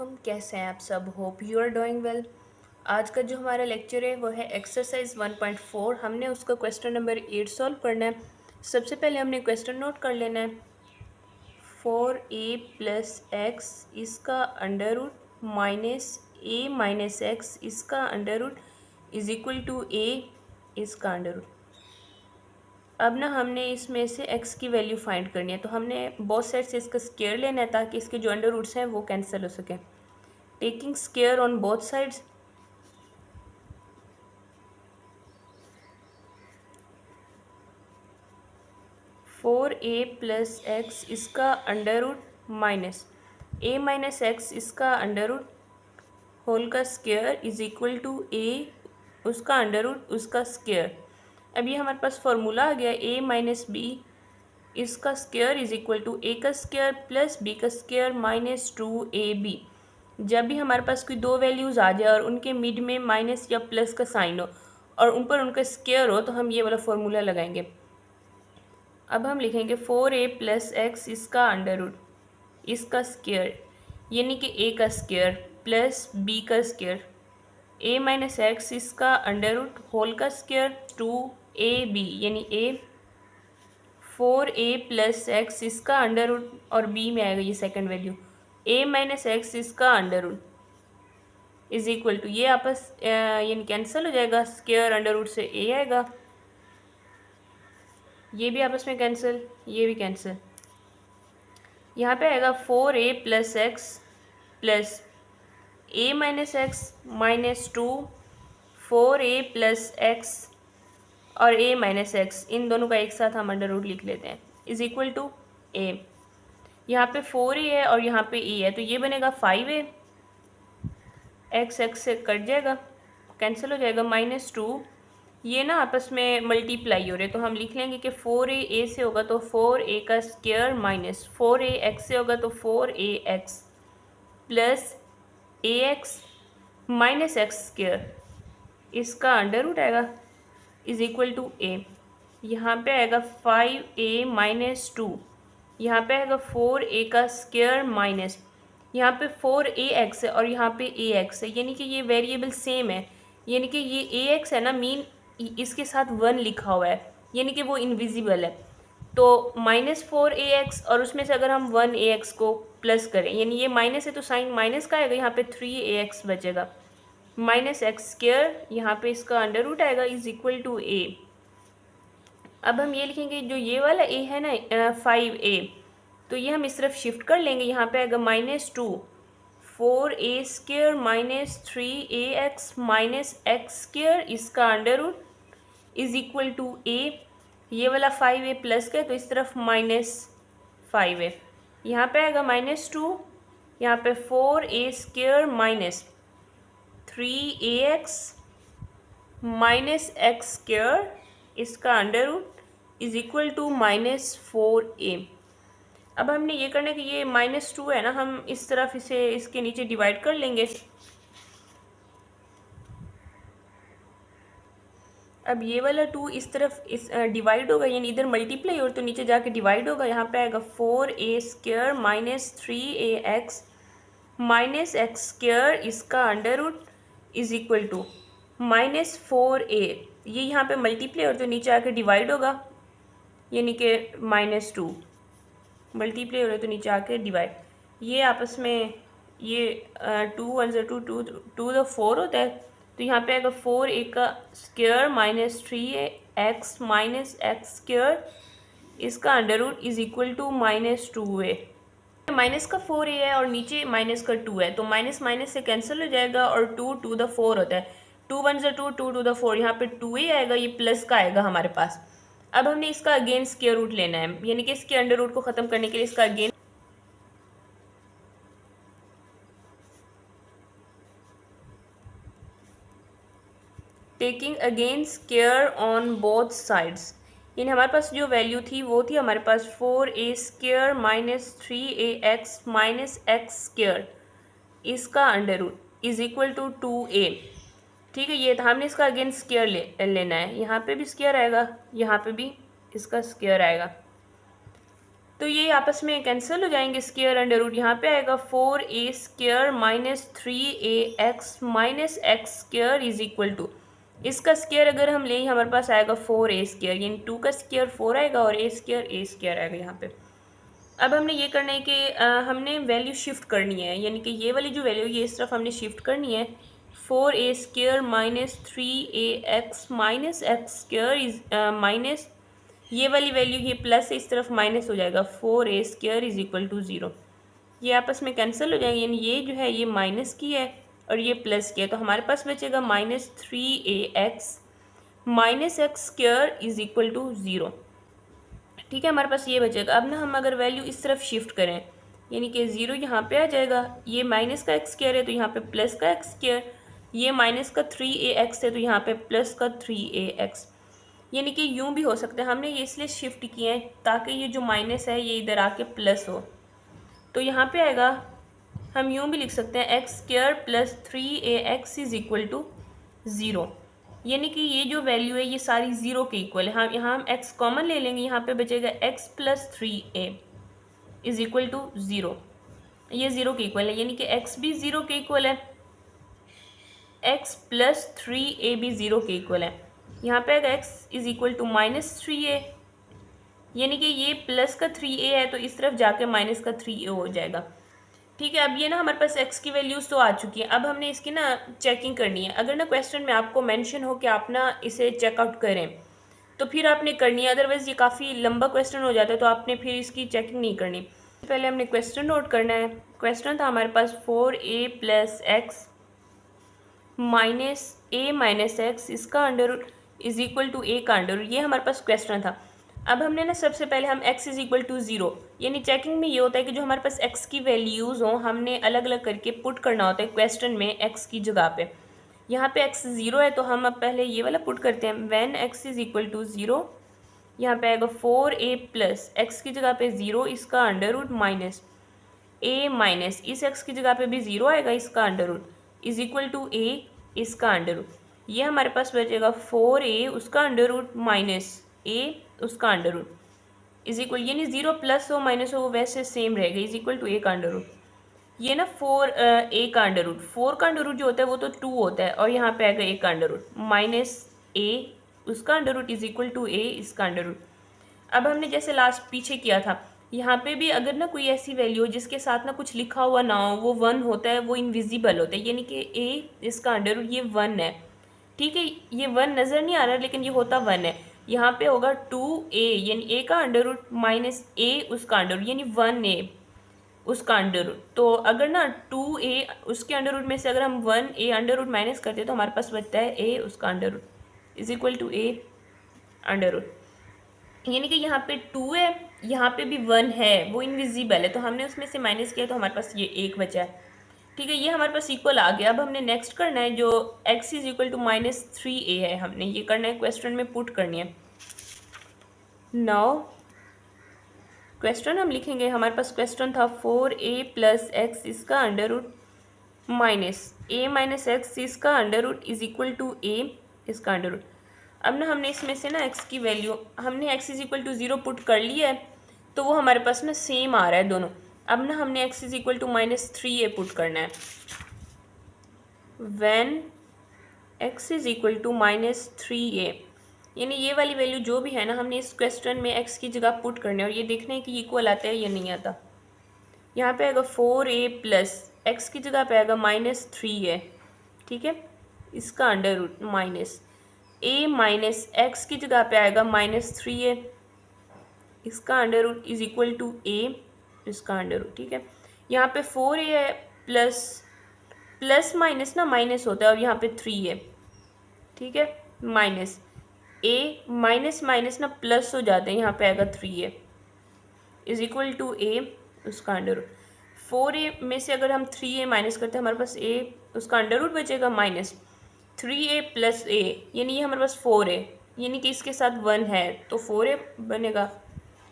वालेकुम, कैसे हैं आप सब। Hope you are doing well. आज का जो हमारा लेक्चर है वो है एक्सरसाइज 1.4। हमने उसका क्वेश्चन नंबर 8 सॉल्व करना है। सबसे पहले हमने क्वेश्चन नोट कर लेना है। 4a+x इसका under root minus a minus x इसका under root is equal to a इसका अंडर रूट। अब ना हमने इसमें से x की वैल्यू फाइंड करनी है, तो हमने बोथ साइड से इसका स्क्वायर लेना है ताकि इसके जो अंडर रूट्स हैं वो कैंसिल हो सकें। Taking square on both sides, 4a+x इसका under root minus a minus x इसका अंडर रूट होल का square is equal to a उसका अंडर रूट उसका स्क्वायर। अब ये हमारे पास फॉर्मूला आ गया a माइनस बी इसका square is equal to a का स्क्वायर प्लस b का स्क्वायर माइनस 2ab। जब भी हमारे पास कोई दो वैल्यूज़ आ जाए और उनके मिड में माइनस या प्लस का साइन हो और उन पर उनका स्क्वायर हो तो हम ये वाला फॉर्मूला लगाएंगे। अब हम लिखेंगे 4a+x इसका अंडर रूट इसका स्क्वायर यानी कि a का स्क्वायर प्लस b का स्क्वायर a माइनस एक्स इसका अंडर रूट होल का स्क्वायर 2ab यानी a 4a+x इसका अंडर रूट और b में आएगा ये second value a minus x इसका under root is equal to ये आपस यानी कैंसिल हो जाएगा। स्क्वायर अंडर रूट से a आएगा, ये भी आपस में कैंसिल, ये भी कैंसिल। यहाँ पे आएगा 4a+x plus a minus x minus 2 4a+x और a माइनस एक्स इन दोनों का एक साथ हम अंडर रूट लिख लेते हैं इज इक्वल टू a। यहाँ पे 4a है और यहाँ पे e है तो ये बनेगा 5a, x से कट जाएगा कैंसिल हो जाएगा माइनस 2। ये ना आपस में मल्टीप्लाई हो रहे तो हम लिख लेंगे कि 4a से होगा तो 4a का स्क्वायर माइनस 4ax से होगा तो 4ax plus ax minus x square इसका अंडर रूट आएगा इज इक्वल टू a। यहाँ पे आएगा 5a माइनस 2, यहाँ पे आएगा 4a का स्क्वायर माइनस यहाँ पे 4ax है और यहाँ पे ax है यानी कि ये वेरिएबल सेम है, यानी कि ये ax है ना मीन इसके साथ 1 लिखा हुआ है यानी कि वो इनविजिबल है। तो -4ax और उसमें से अगर हम 1ax को प्लस करें यानी ये माइनस है तो साइन माइनस का आएगा, यहाँ पे 3ax बचेगा माइनस एक्स स्क्वायर यहाँ पे इसका अंडर रूट आएगा इज इक्वल टू a। अब हम ये लिखेंगे जो ये वाला a है ना 5a तो ये हम इस तरफ शिफ्ट कर लेंगे, यहाँ पे आएगा -2 4a square minus 3ax minus x square इसका under root is equal to a। ये वाला 5a प्लस का है तो इस तरफ -5a, यहाँ पे आएगा -2, यहाँ पे 4a square minus 3ax minus x square इसका under root is equal to -4a। अब हमने ये करना है कि ये -2 है ना, हम इस तरफ इसे इसके नीचे डिवाइड कर लेंगे। अब ये वाला 2 इस तरफ इस डिवाइड होगा यानी इधर मल्टीप्लाई और तो नीचे जाके डिवाइड होगा, यहाँ पे आएगा 4a square minus 3ax minus x square इसका under root is equal to -4a। ये यहाँ पे मल्टीप्लाई और तो नीचे आके डिवाइड होगा यानी कि -2 मल्टीप्लाई हो रहा है तो नीचे आके डिवाइड, ये आपस में ये 2 1 ज़ा 2 2 2 द 4 होता है तो यहाँ पे आएगा 4a का square minus 3x minus x square इसका under root is equal to -2a। Minus का 4a है और नीचे माइनस का 2 है तो माइनस माइनस से कैंसिल हो जाएगा और 2 2 द 4 होता है, 2 1 ज़ा 2 2 2 द 4, यहाँ पे 2a आएगा, ये प्लस का आएगा हमारे पास। अब हमने इसका अगेन स्क्वायर रूट लेना है यानी कि इसके अंडर रूट को ख़त्म करने के लिए इसका again taking again square on both sides, यानी हमारे पास जो वैल्यू थी वो थी हमारे पास 4a square minus 3ax minus x square इसका under root is equal to 2a। ठीक है, ये था, हमने इसका अगेन स्क्वायर लेना है, यहाँ पे भी स्क्वायर आएगा, यहाँ पे भी इसका स्क्वायर आएगा। तो ये आपस में कैंसिल हो जाएंगे, स्क्वायर अंडर रूट यहाँ पे आएगा 4a² minus 3ax-x² is equal to, इसका स्क्वायर अगर हम लें हमारे पास आएगा 4a², यानी 2 का स्क्वायर 4 आएगा और a² आएगा यहाँ पे। अब हमने ये करना है कि हमने वैल्यू शिफ्ट करनी है, यानी कि ये वाली जो वैल्यू ये इस तरफ हमने शिफ्ट करनी है। 4a² minus 3ax-x² is minus ये वाली वैल्यू ये प्लस से इस तरफ माइनस हो जाएगा, 4a² इज इक्वल टू 0। ये आपस में कैंसिल हो जाएंगे, यानी ये जो है ये माइनस की है और ये प्लस की है, तो हमारे पास बचेगा minus 3ax minus x² is equal to 0। ठीक है, हमारे पास ये बचेगा। अब ना हम अगर वैल्यू इस तरफ शिफ्ट करें, यानी कि 0 यहाँ पे आ जाएगा, ये माइनस का x² है तो यहाँ पे प्लस का x², ये माइनस का 3ax है तो यहाँ पे प्लस का 3ax, यानी कि यूँ भी हो सकता है। हमने ये इसलिए शिफ्ट किए हैं ताकि ये जो माइनस है ये इधर आके प्लस हो, तो यहाँ पे आएगा, हम यूँ भी लिख सकते हैं x² plus 3ax is equal to 0, यानी कि ये जो वैल्यू है ये सारी 0 के इक्वल है। हम यहाँ हम x कॉमन ले लेंगे, यहाँ पे बचेगा x plus 3a is equal to 0, ये 0 के इक्वल है, यानी कि x भी 0 के इक्वल है, x प्लस 3a भी 0 के इक्वल है। यहाँ पे अगर x is equal to minus 3a, यानी कि ये प्लस का 3a है तो इस तरफ जाके माइनस का 3a हो जाएगा। ठीक है, अब ये ना हमारे पास x की वैल्यूज़ तो आ चुकी हैं, अब हमने इसकी ना चेकिंग करनी है। अगर ना क्वेश्चन में आपको मेंशन हो कि आप ना इसे चेकआउट करें तो फिर आपने करनी है, अदरवाइज़ ये काफ़ी लंबा क्वेश्चन हो जाता है तो आपने फिर इसकी चेकिंग नहीं करनी। पहले हमने क्वेश्चन नोट करना है। क्वेश्चन था हमारे पास 4a plus x minus a minus x इसका under root is equal to a का अंडर रूट, ये हमारे पास क्वेश्चन था। अब हमने ना सबसे पहले हम x इज इक्वल टू 0, यानी चेकिंग में ये होता है कि जो हमारे पास x की वैल्यूज़ हों हमने अलग अलग करके पुट करना होता है क्वेश्चन में x की जगह पे। यहाँ पे x 0 है तो हम अब पहले ये वाला पुट करते हैं, when x is equal to 0, यहाँ पे आएगा 4a प्लस एक्स की जगह पे 0 इसका under root minus a minus इस x की जगह पे भी 0 आएगा इसका under root is equal to a इसका अंडर रूट। ये हमारे पास बचेगा 4a उसका अंडर रूट माइनस a उसका अंडर रूट इज इक्वल, यानी 0 प्लस हो माइनस हो वो वैसे सेम रहेगा, इज इक्वल टू a का अंडर रूट। ये ना 4a का अंडर रूट, 4 का अंडर रूट जो होता है वो तो 2 होता है और यहाँ पे आएगा a का अंडर रूट माइनस a उसका under root is equal to a इसका अंडर रूट। अब हमने जैसे लास्ट पीछे किया था, यहाँ पे भी अगर ना कोई ऐसी वैल्यू हो जिसके साथ ना कुछ लिखा हुआ ना हो, वो 1 होता है, वो इनविजिबल होता है, यानी कि a इसका अंडर रूट ये 1 है। ठीक है, ये 1 नज़र नहीं आ रहा लेकिन ये होता 1 है। यहाँ पे होगा 2a यानी a का अंडर रूट माइनस a उसका अंडर रूट यानी 1a उसका अंडर रूट। तो अगर ना 2a उसके अंडर रूट में से अगर हम 1a अंडर रूट माइनस करते हैं तो हमारे पास बचता है a उसका under root is equal to a under root, यानी कि यहाँ पे 2 है, यहाँ पे भी 1 है, वो इनविजिबल है तो हमने उसमें से माइनस किया तो हमारे पास ये 1 बचा है। ठीक है, ये हमारे पास इक्वल आ गया। अब हमने नेक्स्ट करना है जो x is equal to minus 3a है, हमने ये करना है क्वेश्चन में पुट करनी है। नाउ क्वेश्चन हम लिखेंगे, हमारे पास क्वेश्चन था 4a प्लस एक्स इसका under root minus a minus x इसका under root is equal to a इसका अंडर रूट। अब ना हमने इसमें से ना x की वैल्यू हमने x is equal to 0 put कर लिया है तो वो हमारे पास ना सेम आ रहा है दोनों। अब ना हमने x is equal to minus 3a put करना है, when x is equal to minus 3a, यानी ये वाली वैल्यू जो भी है ना हमने इस क्वेश्चन में x की जगह पुट करना है और ये देखना है कि इक्वल आता है या नहीं आता। यहाँ पे आएगा 4a प्लस एक्स की जगह पे आएगा माइनस 3a, ठीक है, इसका under root minus a minus x की जगह पे आएगा माइनस 3a इसका under root is equal to a इसका अंडर रूट। ठीक है, यहाँ पे 4a है प्लस प्लस माइनस ना माइनस होता है और यहाँ पे 3 है, ठीक है, माइनस a माइनस माइनस ना प्लस हो जाते हैं, यहाँ पे आएगा 3a is equal to a उसका अंडर रूट। 4a में से अगर हम 3a माइनस करते हैं हमारे पास a उसका अंडर रूट बचेगा माइनस 3a प्लस a, यानी ये हमारे पास 4a, यानी कि इसके साथ 1 है तो 4a बनेगा,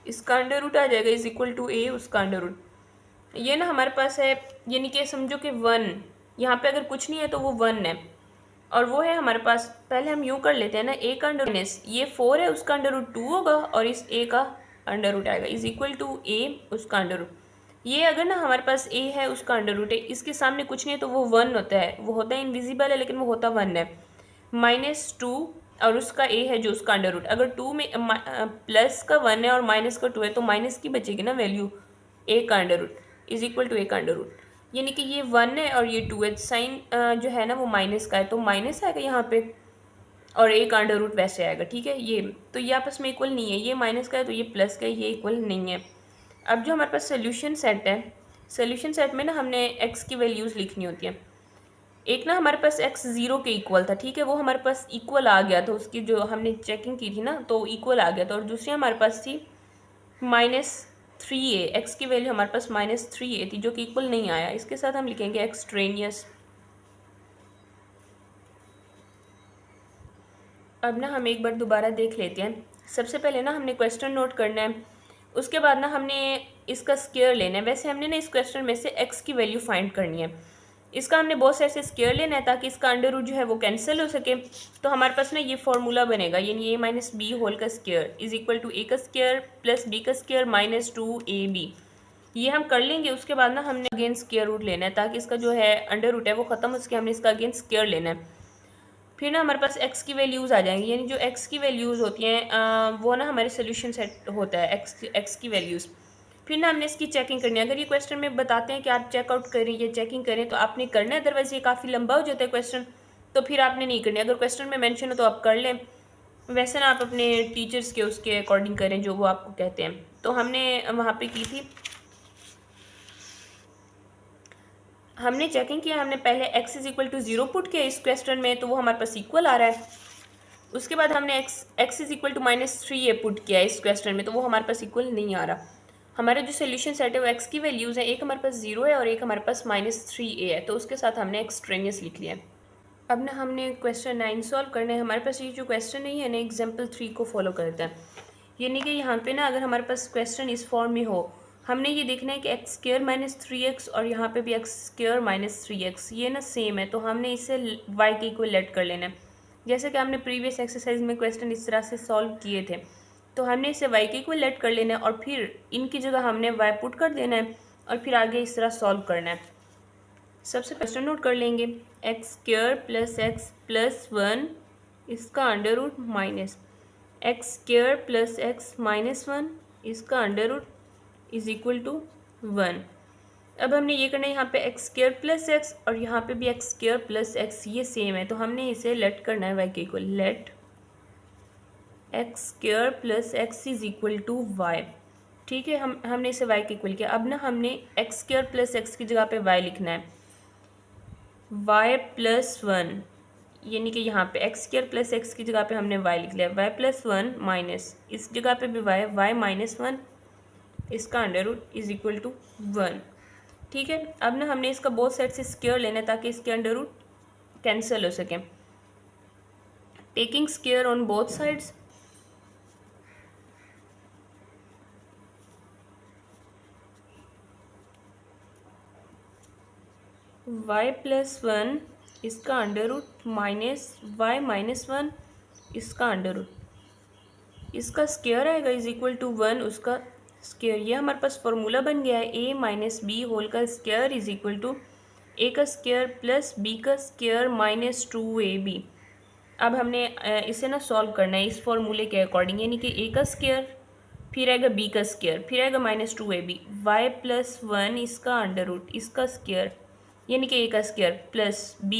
इसका अंडर रूट आ जाएगा इज इक्वल टू a उसका अंडर रूट। ये ना हमारे पास है, यानी कि समझो कि 1, यहाँ पे अगर कुछ नहीं है तो वो 1 है और वो है हमारे पास। पहले हम यूँ कर लेते हैं ना, a का अंडर माइनस ये 4 है उसका अंडर रूट 2 होगा और इस a का अंडर रूट आएगा इज इक्वल टू ए उसका अंडर रूट। ये अगर ना हमारे पास ए है उसका अंडर रूट है, इसके सामने कुछ नहीं है तो वो 1 होता है, वो होता है इनविजिबल है लेकिन वो होता 1 है। -2 और उसका ए है जो उसका अंडर रूट, अगर 2 में प्लस का 1 है और माइनस का 2 है तो माइनस की बचेगी ना वैल्यू, ए का under root is equal to a का अंडर रूट। यानी कि ये 1 है और ये 2 है, साइन जो है ना वो माइनस का है तो माइनस आएगा यहाँ पे, और ए का अंडर रूट वैसे आएगा। ठीक है, ये तो ये आपस में इक्वल नहीं है, ये माइनस का है तो ये प्लस का है, ये इक्वल नहीं है। अब जो हमारे पास सोल्यूशन सेट है, सोल्यूशन सेट में ना हमने एक्स की वैल्यूज़ लिखनी होती है। एक ना हमारे पास एक्स 0 के इक्वल था, ठीक है, वो हमारे पास इक्वल आ गया था, उसकी जो हमने चेकिंग की थी ना तो इक्वल आ गया था। और दूसरी हमारे पास थी -3a, एक्स की वैल्यू हमारे पास -3a थी जो कि इक्वल नहीं आया। इसके साथ हम लिखेंगे एक्सट्रेनियस। अब ना हम एक बार दोबारा देख लेते हैं। सबसे पहले ना हमने क्वेश्चन नोट करना है, उसके बाद ना हमने इसका स्क्वायर लेना है। वैसे हमने ना इस क्वेश्चन में से एक्स की वैल्यू फाइंड करनी है, इसका हमने बहुत सारे से स्क्वायर लेना है ताकि इसका अंडर रूट जो है वो कैंसिल हो सके। तो हमारे पास ना ये फॉर्मूला बनेगा, यानी a - b होल का square is equal to a का स्क्वायर प्लस b का स्क्वायर -2ab। ये हम कर लेंगे। उसके बाद ना हमने अगेन स्क्वायर रूट लेना है ताकि इसका जो है अंडर रूट है वो ख़त्म हो सके, हमने इसका अगेन स्क्वायर लेना है। फिर ना हमारे पास एक्स की वैल्यूज़ आ जाएंगी, यानी जो एक्स की वैल्यूज़ होती हैं वो ना हमारे सोल्यूशन सेट होता है एक्स की वैल्यूज़। फिर ना हमने इसकी चेकिंग करनी है। अगर ये क्वेश्चन में बताते हैं कि आप चेकआउट करें या चेकिंग करें तो आपने करना है, अदरवाइज़ ये काफ़ी लंबा हो जाता है क्वेश्चन, तो फिर आपने नहीं करनी। अगर क्वेश्चन में मेंशन हो तो आप कर लें, वैसे ना आप अपने टीचर्स के उसके अकॉर्डिंग करें जो वो आपको कहते हैं। तो हमने वहाँ पे की थी, हमने चेकिंग किया, हमने पहले x is equal to 0 put किया इस क्वेश्चन में तो वो हमारे पास इक्वल आ रहा है। उसके बाद हमने x is equal to -3a put किया इस क्वेश्चन में तो वो हमारे पास इक्वल नहीं आ रहा। हमारा जो सोल्यूशन सेट है वो x की वैल्यूज़ है, एक हमारे पास 0 है और एक हमारे पास -3a है, तो उसके साथ हमने एक्सट्रेनियस लिख लिया है। अब ना हमने क्वेश्चन 9 सॉल्व करना है। हमारे पास ये जो क्वेश्चन नहीं है ना एग्जाम्पल 3 को फॉलो करता है, यानी कि यहाँ पे ना अगर हमारे पास क्वेश्चन इस फॉर्म में हो, हमने ये देखना है कि एक्स स्क्वायर -3x और यहाँ पे भी एक्स स्क्वायर -3x ये ना सेम है, तो हमने इसे y के इक्वल लेट कर लेना है। जैसे कि हमने प्रीवियस एक्सरसाइज में क्वेश्चन इस तरह से सॉल्व किए थे, तो हमने इसे y के इक्वल लेट कर लेना है और फिर इनकी जगह हमने y पुट कर देना है और फिर आगे इस तरह सॉल्व करना है। सबसे क्वेश्चन नोट कर लेंगे, x square plus x plus 1 इसका under root minus x square plus x minus 1 इसका under root is equal to 1। अब हमने ये करना है, यहाँ पे एक्स स्क्वायर प्लस एक्स और यहाँ पे भी एक्स स्क्वायर प्लस एक्स ये सेम है, तो हमने इसे लेट करना है वाई के equal. Let x square plus x is equal to y. ठीक है, हमने इसे वाई के इक्वल किया। अब ना हमने एक्स स्क्वायर प्लस एक्स की जगह पे वाई लिखना है, वाई प्लस 1, यानी कि यहाँ पे एक्स स्क्वायर प्लस एक्स की जगह पे हमने वाई लिख लिया, वाई प्लस 1 माइनस इस जगह पे भी वाई -1 इसका under root is equal to 1। ठीक है, अब ना हमने इसका बोथ साइड से स्क्वायर लेना है ताकि इसके अंडर रूट कैंसिल हो सके। Taking square on both sides, y plus 1 इसका अंडर रूट माइनस वाई -1 इसका अंडर रूट, इसका स्क्वायर आएगा इज इक्वल टू 1 उसका स्क्वायर। ये हमारे पास फॉर्मूला बन गया है, a - b होल का square is equal to a का स्क्वायर प्लस b का स्क्वायर -2ab। अब हमने इसे ना सॉल्व करना है इस फॉर्मूले के अकॉर्डिंग, यानी कि a का स्क्वायर फिर आएगा b का स्क्वायर फिर आएगा -2ab, y प्लस 1 इसका अंडर रूट इसका स्क्वायर यानी कि a का स्क्वायर प्लस b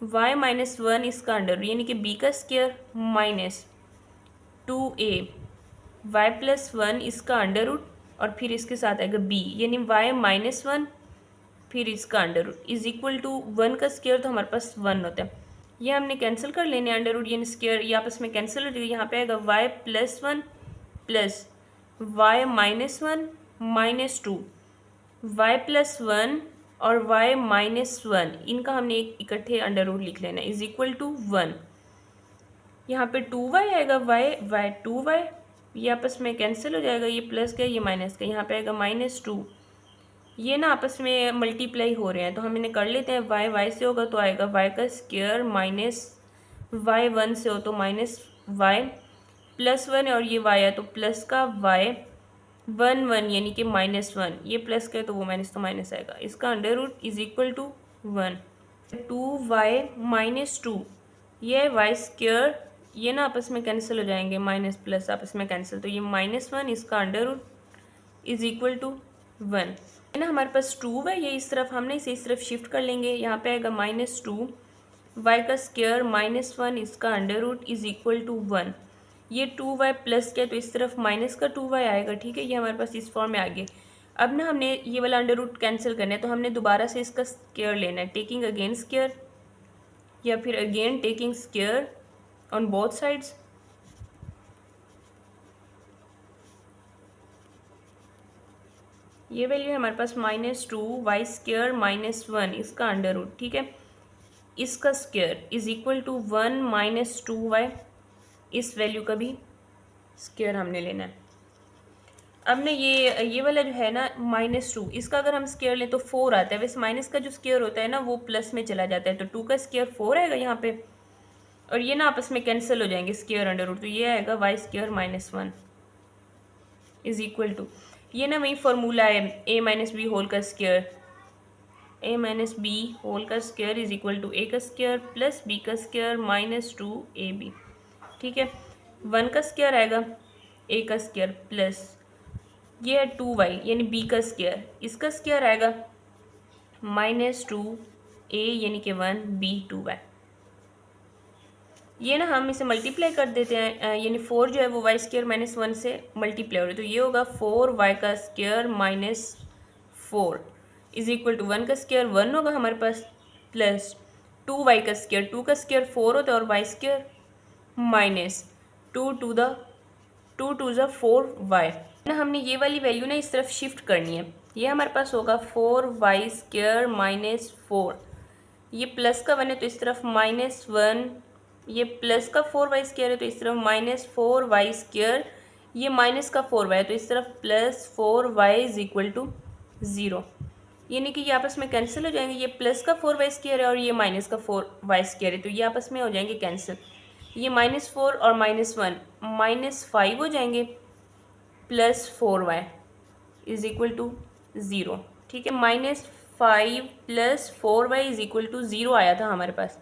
y-1 इसका अंडर रूट यानी कि b का स्क्वायर -2a y प्लस 1 इसका अंडर रूट और फिर इसके साथ आएगा b यानी y-1 फिर इसका under root is equal to 1 का स्क्वायर, तो हमारे पास 1 होता है। ये हमने कैंसिल कर लेने अंडर रूट यानी स्क्वायर, ये आपस में कैंसिल हो जाएगा। यहाँ पे आएगा y plus 1 plus y-1 -2 y plus 1 और y-1 इनका हमने एक इकट्ठे अंडर रूट लिख लेना इज इक्वल टू 1। यहाँ पे 2y आएगा, y 2y ये आपस में कैंसिल हो जाएगा, ये प्लस का ये माइनस का, यहाँ पे आएगा -2। ये ना आपस में मल्टीप्लाई हो रहे हैं तो हम इन्हें कर लेते हैं। y से होगा तो आएगा y का स्क्वायर माइनस y 1 से हो तो -y +1 है और ये y है, तो प्लस का y 1 1 यानी कि -1, ये प्लस का है तो वो माइनस तो माइनस आएगा। इसका under root is equal to 1। 2y-2 ये है वाई स्क्वायर, ये ना आपस में कैंसिल हो जाएंगे, माइनस प्लस आपस में कैंसिल, तो ये -1 इसका under root is equal to 1 है ना। हमारे पास 2 है, ये इस तरफ, हमने इसे इस तरफ शिफ्ट कर लेंगे, यहाँ पे आएगा -2 y का स्क्वायर -1 इसका under root is equal to 1। ये 2y प्लस के तो इस तरफ माइनस का 2y आएगा, ठीक है, ये हमारे पास इस फॉर्म में आ गए। अब ना हमने ये वाला अंडर रूट कैंसिल करना है, तो हमने दोबारा से इसका स्क्वायर लेना है, टेकिंग अगेन स्क्वायर या फिर again taking square on both sides. ये वैल्यू है हमारे पास -2y स्क्वायर -1 इसका अंडर रूट, ठीक है, इसका square is equal to 1 -2y, इस वैल्यू का भी स्क्वायर हमने लेना है। अब ना ये वाला जो है ना -2, इसका अगर हम स्क्वायर लें तो 4 आता है। वैसे माइनस का जो स्क्वायर होता है ना वो प्लस में चला जाता है, तो 2 का स्क्वायर 4 आएगा यहाँ पे, और ये ना आपस में कैंसिल हो जाएंगे स्क्वायर अंडर रूट, तो ये आएगा y square -1 is equal to, ये ना वही फॉर्मूला है a माइनस बी होल का square, a minus b whole का square is equal to a का स्क्वायर प्लस b का स्क्वायर -2ab, ठीक है। 1 का स्क्वायर आएगा a का स्क्वायर प्लस ये है 2y यानी b का स्क्वायर, इसका स्क्वायर आएगा -2a यानी कि 1 b 2y। ये ना हम इसे मल्टीप्लाई कर देते हैं, यानी 4 जो है वो y स्क्वायर -1 से मल्टीप्लाई हो रहा है, तो ये होगा 4y का स्क्वायर -4 इज इक्वल टू 1 का स्क्वायर 1 होगा हमारे पास प्लस 2y का स्क्वायर, 2 का स्क्वायर 4 होता है और y स्क्वायर माइनस 2 टू ज़ा 4y ना। हमने ये वाली वैल्यू ना इस तरफ शिफ्ट करनी है, ये हमारे पास होगा 4y स्क्वायर -4, ये प्लस का 1 है तो इस तरफ -1, ये प्लस का 4y स्क्वायर है तो इस तरफ -4y स्क्वायर, ये माइनस का 4y है तो इस तरफ +4y इज इक्वल टू 0, यानी कि ये आपस में कैंसिल हो जाएंगे। ये प्लस का 4y स्क्वायर है और ये माइनस का 4y स्क्वायर है, तो ये आपस में हो जाएंगे कैंसिल। ये -4 और -1 -5 हो जाएंगे, +4y इज इक्वल टू 0, ठीक है। -5 + 4y इज इक्वल टू 0 आया था हमारे पास।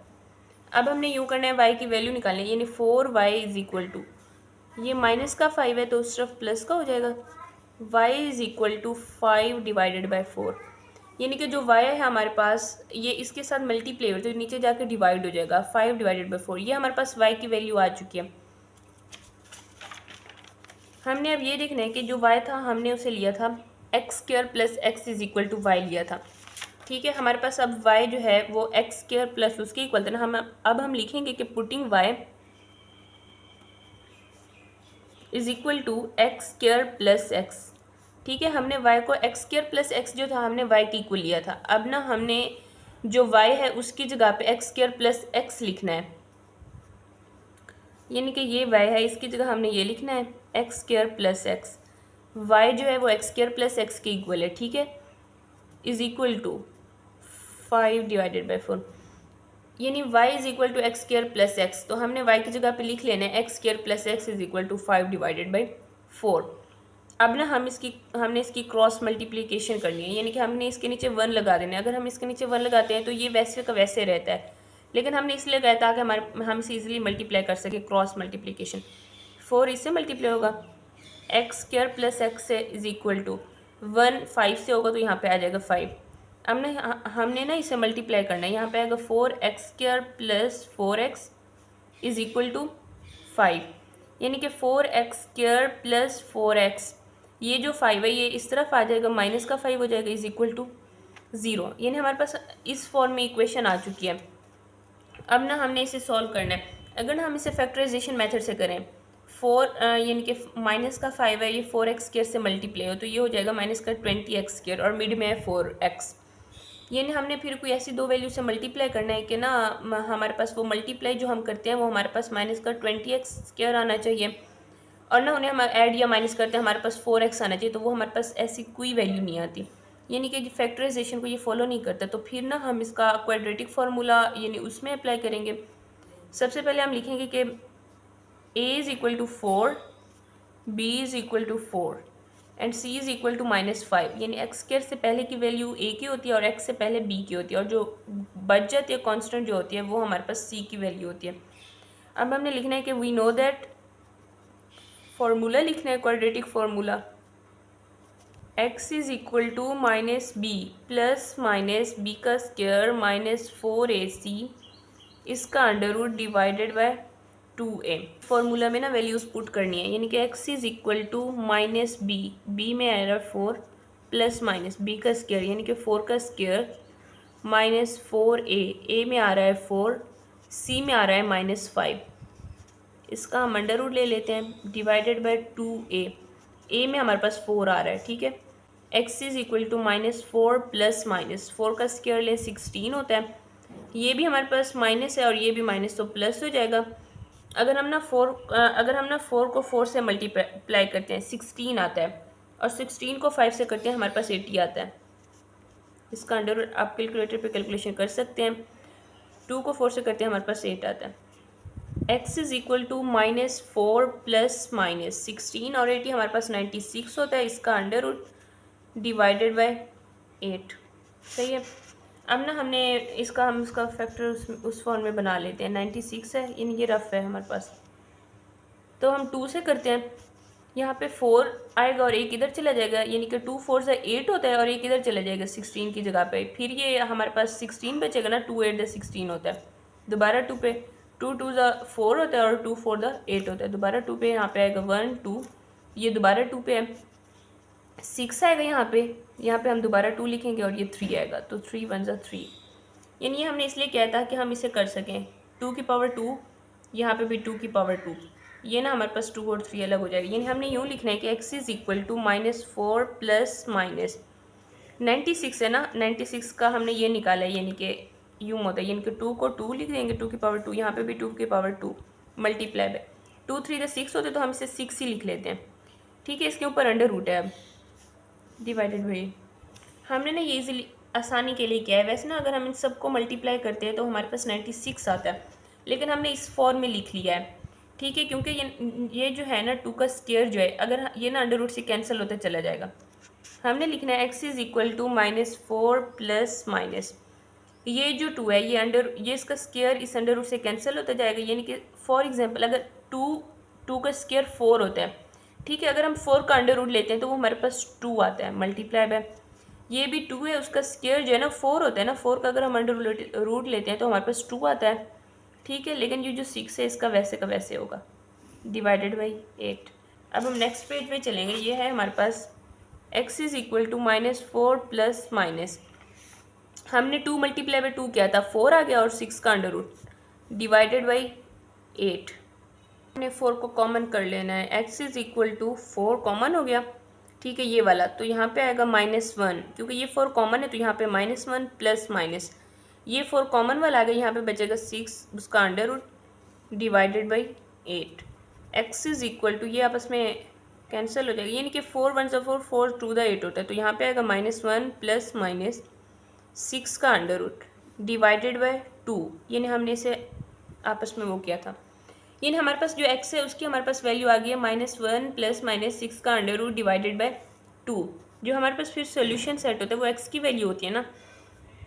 अब हमने यूँ करना है y की वैल्यू निकालनी है, यानी 4y इज इक्वल टू, ये माइनस का 5 है तो उस तरफ प्लस का हो जाएगा, y is equal to 5 divided by 4, यानी कि जो y है हमारे पास ये इसके साथ मल्टीप्लाई हो तो नीचे जाकर डिवाइड हो जाएगा, 5 डिवाइडेड बाई 4, ये हमारे पास y की वैल्यू आ चुकी है। हमने अब ये देखना है कि जो y था हमने उसे लिया था x² + x is equal to y लिया था, ठीक है। हमारे पास अब y जो है वो x² प्लस उसके इक्वल था ना, हम लिखेंगे कि putting y is equal to x² + x, ठीक है। हमने y को x² + x जो था हमने y के इक्वल लिया था, अब ना हमने जो y है उसकी जगह पे x² + x लिखना है, यानी कि ये y है इसकी जगह हमने ये लिखना है x² + x, y जो है वो x² + x के इक्वल है, ठीक है, is equal to 5 divided by 4, यानी y is equal to x² + x, तो हमने y की जगह पे लिख लेना है x² + x is equal to 5 divided by 4। अब ना हमने इसकी क्रॉस मल्टीप्लिकेशन करनी है, यानी कि हमने इसके नीचे 1 लगा देना है। अगर हम इसके नीचे 1 लगाते हैं तो ये वैसे का वैसे रहता है, लेकिन हमने इसलिए लगाया ताकि हम इसे ईजिली मल्टीप्लाई कर सकें, क्रॉस मल्टीप्लिकेशन। 4 इससे मल्टीप्लाई होगा x² + x से इज इक्वल टू 1 5 से होगा तो यहाँ पे आ जाएगा 5। हमने ना इसे मल्टीप्लाई करना है, यहाँ पे आएगा 4x² + 4x is equal to 5, यानी कि 4x² + 4x, ये जो 5 है ये इस तरफ आ जाएगा, माइनस का 5 हो जाएगा इज इक्वल टू 0, यानी हमारे पास इस फॉर्म में इक्वेशन आ चुकी है। अब ना हमने इसे सॉल्व करना है। अगर हम इसे फैक्टराइजेशन मेथड से करें, 4 यानी कि माइनस का 5 है ये 4x² से मल्टीप्लाई हो तो ये हो जाएगा -20x² और मिड में है 4x, यानी हमने फिर कोई ऐसी दो वैल्यू से मल्टीप्लाई करना है कि ना हमारे पास वो मल्टीप्लाई जो हम करते हैं वो हमारे पास -20x² आना चाहिए, और ना उन्हें हम ऐड या माइनस करते हैं हमारे पास 4x आना चाहिए, तो वो हमारे पास ऐसी कोई वैल्यू नहीं आती, यानी कि फैक्टराइजेशन को ये फॉलो नहीं करता। तो फिर ना हम इसका क्वाड्रेटिक फार्मूला यानी उसमें अप्लाई करेंगे। सबसे पहले हम लिखेंगे कि a is equal to 4, b is equal to 4 and c is equal to -5, यानी एक्स स्क्वायर से पहले की वैल्यू a की होती है और x से पहले b की होती है, और जो बच जाती है कांस्टेंट जो होती है वो हमारे पास c की वैल्यू होती है। अब हमने लिखना है कि वी नो दैट, फॉर्मूला लिखना है quadratic formula, x is equal to -b plus -b का स्क्वायर -4ac इसका under root divided by 2a। Formula में ना वैल्यूज़ पुट करनी है, यानी कि x is equal to -b में आ रहा है 4 प्लस माइनस b का स्क्वायर यानी कि 4 का स्क्वायर -4a में आ रहा है 4, c में आ रहा है -5, इसका हम अंडर रूट ले लेते हैं डिवाइडेड बाय 2a। a में हमारे पास 4 आ रहा है, ठीक है। x is equal to -4 plus -4 का स्क्वायर ले 16 होता है, ये भी हमारे पास माइनस है और ये भी माइनस, तो प्लस हो जाएगा। अगर हम ना 4 को 4 से मल्टीप्लाई करते हैं 16 आता है, और 16 को 5 से करते हैं हमारे पास 80 आता है। इसका अंडर रूट आप कैलकुलेटर पे कैलकुलेशन कर सकते हैं। 2 को 4 से करते हैं हमारे पास 8 आता है। x is equal to -4 plus -16 और 80 हमारे पास 96 होता है, इसका अंडर रूट डिवाइडेड बाय 8, सही है। अब ना हम इसका फैक्टर उस फॉर्म में बना लेते हैं। 96 है, यानी ये रफ है हमारे पास, तो हम 2 से करते हैं, यहाँ पे 4 आएगा और एक इधर चला जाएगा, यानी कि 2 4 से 8 होता है और एक इधर चला जाएगा 16 की जगह पे, फिर ये हमारे पास 16 बचेगा ना, 2 8 16 होता है। दोबारा 2 पे 2 2 4 होता है और 2 4 8 होता है। दोबारा 2 पे यहाँ पे आएगा 1 2, ये दोबारा 2 पे है, 6 आएगा यहाँ पे हम दोबारा 2 लिखेंगे और ये 3 आएगा, तो 3 1 3। यानी हमने इसलिए किया था कि हम इसे कर सकें 2 की पावर 2, यहाँ पे भी 2 की पावर 2, ये ना हमारे पास 2 और 3 अलग हो जाएगा। यानी हमने यूँ लिखना है कि x is equal to -4 plus minus 96 है ना, 96 का हमने ये निकाला है, यानी कि यूँ होता है, यानी कि 2 को 2 लिख देंगे 2 की पावर 2, यहाँ पे भी 2 की पावर 2 मल्टीप्लाई बाय 2 3 6 होते, तो हम इसे 6 ही लिख लेते हैं, ठीक है। इसके ऊपर अंडर रूट है, अब डिवाइडेड बाई, हमने ना ये इजीली आसानी के लिए किया है। वैसे ना अगर हम इन सबको मल्टीप्लाई करते हैं तो हमारे पास 96 आता है, लेकिन हमने इस फॉर्म में लिख लिया है, ठीक है, क्योंकि ये जो है ना 2 का स्क्वायर जो है, अगर ये ना अंडर रूट से कैंसिल होते चला जाएगा। हमने लिखना है x is equal to -4 plus minus, ये जो 2 है ये इसका स्क्वायर इस अंडर रूट से कैंसिल होता जाएगा, यानी कि फॉर एग्जांपल अगर 2 का स्क्वायर 4 होता है, ठीक है, अगर हम 4 का अंडर रूट लेते हैं तो वो हमारे पास 2 आता है मल्टीप्लाई बाय, ये भी 2 है, उसका स्क्वायर जो है ना 4 होता है ना, 4 का अगर हम अंडर रूट लेते हैं तो हमारे पास 2 आता है, ठीक है। लेकिन ये जो 6 है इसका वैसे का वैसे होगा, डिवाइडेड बाई 8। अब हम नेक्स्ट पेज पे चलेंगे, ये है हमारे पास x is equal to -4 plus minus, हमने 2 मल्टीप्लाई बाई 2 किया था, 4 आ गया और 6 का अंडर रूट डिवाइडेड बाई 8। हमने 4 को कॉमन कर लेना है, x is equal to 4 common हो गया, ठीक है, ये वाला, तो यहाँ पे आएगा -1, क्योंकि ये 4 कॉमन है तो यहाँ पे -1 प्लस माइनस, ये 4 कॉमन वाला आ गया, यहाँ पे बचेगा 6, उसका under root divided by 8। x is equal to, ये आपस में कैंसिल हो जाएगा, यानी कि 4 1 4 4 2 8 होता है, तो यहाँ पे आएगा -1 प्लस माइनस 6 का अंडर रूट डिवाइडेड बाय 2, यानी हमने इसे आपस में वो किया था, यानी हमारे पास जो x है उसकी हमारे पास वैल्यू आ गई है -1 प्लस -6 का अंडर रूट डिवाइडेड बाय 2। जो हमारे पास फिर सोल्यूशन सेट होता है वो x की वैल्यू होती है ना,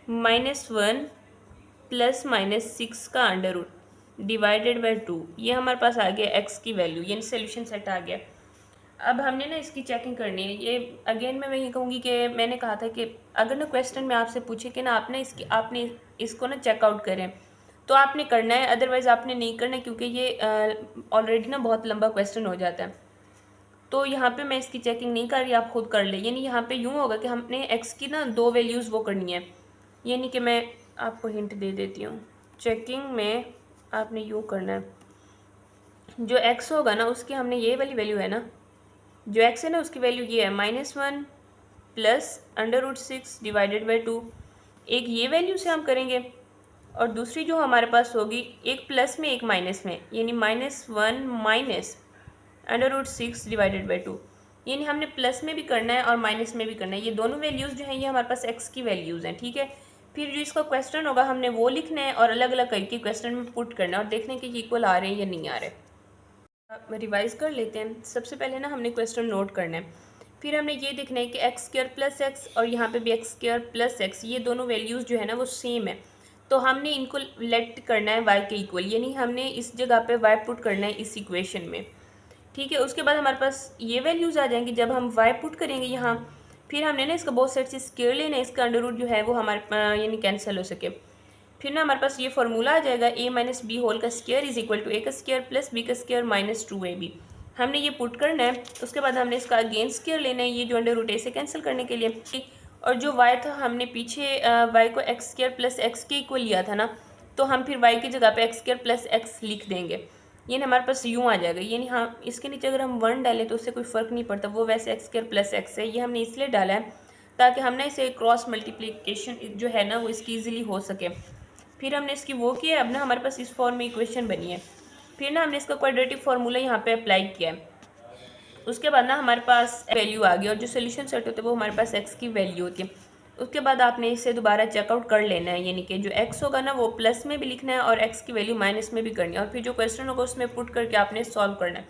-1 प्लस -6 का अंडर रूट डिवाइडेड बाय 2, ये हमारे पास आ गया x की वैल्यू, यानी सोल्यूशन सेट आ गया। अब हमने ना इसकी चेकिंग करनी है, ये अगेन मैं वही कहूँगी कि मैंने कहा था कि अगर ना क्वेश्चन में आपसे पूछे कि ना आपने इसको ना चेकआउट करें तो आपने करना है, अदरवाइज़ आपने नहीं करना, क्योंकि ये ऑलरेडी ना बहुत लंबा क्वेश्चन हो जाता है। तो यहाँ पे मैं इसकी चेकिंग नहीं कर रही, आप खुद कर ले। यानी यहाँ पे यूँ होगा कि हमने x की ना 2 वैल्यूज़ वो करनी है, यानी कि मैं आपको हिंट दे देती हूँ। चेकिंग में आपने यूँ करना है, जो x होगा ना उसकी हमने ये वाली वैल्यू है ना, जो x है ना उसकी वैल्यू ये है -1 plus under root 6 divided by 2, एक ये वैल्यू से हम करेंगे, और दूसरी जो हमारे पास होगी एक प्लस में एक माइनस में, यानी -1 minus under root 6 divided by 2, यानी हमने प्लस में भी करना है और माइनस में भी करना है। ये दोनों वैल्यूज़ जो हैं ये हमारे पास x की वैल्यूज़ हैं, ठीक है। फिर जो इसका क्वेश्चन होगा हमने वो लिखना है और अलग अलग करके क्वेश्चन में पुट करना है और देखना है कि ये इक्वल आ रहे हैं या नहीं आ रहे। रिवाइज कर लेते हैं। सबसे पहले ना हमने क्वेश्चन नोट करना है, फिर हमने ये देखना है कि एक्स स्क्र प्लस एक्स और यहाँ पे भी एक्स स्क्र प्लस एक्स, ये दोनों वैल्यूज़ जो है ना वो सेम है, तो हमने इनको लेट करना है वाई के इक्वल, यानी हमने इस जगह पे वाई पुट करना है इस इक्वेशन में। ठीक है, उसके बाद हमारे पास ये वैल्यूज़ आ जाएंगी जब हम वाई पुट करेंगे यहाँ। फिर हमने ना इसका बहुत साइड से स्क्वायर लेना है, इसका अंडर रूट जो है वो हमारे यानी कैंसिल हो सके। फिर ना हमारे पास ये फॉर्मूला आ जाएगा a माइनस बी होल का square is equal to a का स्क्वायर प्लस b का स्क्वायर माइनस 2ab। हमने ये पुट करना है, उसके बाद हमने इसका अगेन स्क्वायर लेना है, ये जो अंडर रूट a से कैंसिल करने के लिए। और जो y था हमने पीछे y को एक्स स्क्वायर प्लस एक्स के इक्वल लिया था ना, तो हम फिर y की जगह पे एक्स स्क्वायर प्लस एक्स लिख देंगे, यानी हमारे पास यूँ आ जाएगा। यानी हाँ, इसके नीचे अगर हम 1 डालें तो उससे कोई फ़र्क नहीं पड़ता, वो वैसे एक्स स्क्वायर प्लस एक्स है। ये हमने इसलिए डाला है ताकि हम ना इसे क्रॉस मल्टीप्लिकेशन जो है ना वो इसकी ईजिली हो सके। फिर हमने इसकी वो किया है, अब ना हमारे पास इस फॉर्म में इक्वेशन बनी है। फिर ना हमने इसका क्वाड्रेटिक फार्मूला यहाँ पे अप्लाई किया है। उसके बाद ना हमारे पास वैल्यू आ गई, और जो सोल्यूशन सेट होते हैं वो हमारे पास एक्स की वैल्यू होती है। उसके बाद आपने इसे दोबारा चेकआउट कर लेना है, यानी कि जो एक्स होगा ना वो प्लस में भी लिखना है और एक्स की वैल्यू माइनस में भी करनी है, और फिर जो क्वेश्चन होगा उसमें पुट करके आपने सॉल्व करना है।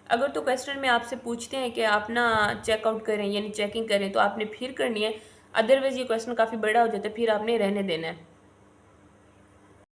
अगर तो क्वेश्चन में आपसे पूछते हैं कि आप ना चेकआउट करें यानी चेकिंग करें, तो आपने फिर करनी है, अदरवाइज़ ये क्वेश्चन काफ़ी बड़ा हो जाता है, फिर आपने रहने देना है।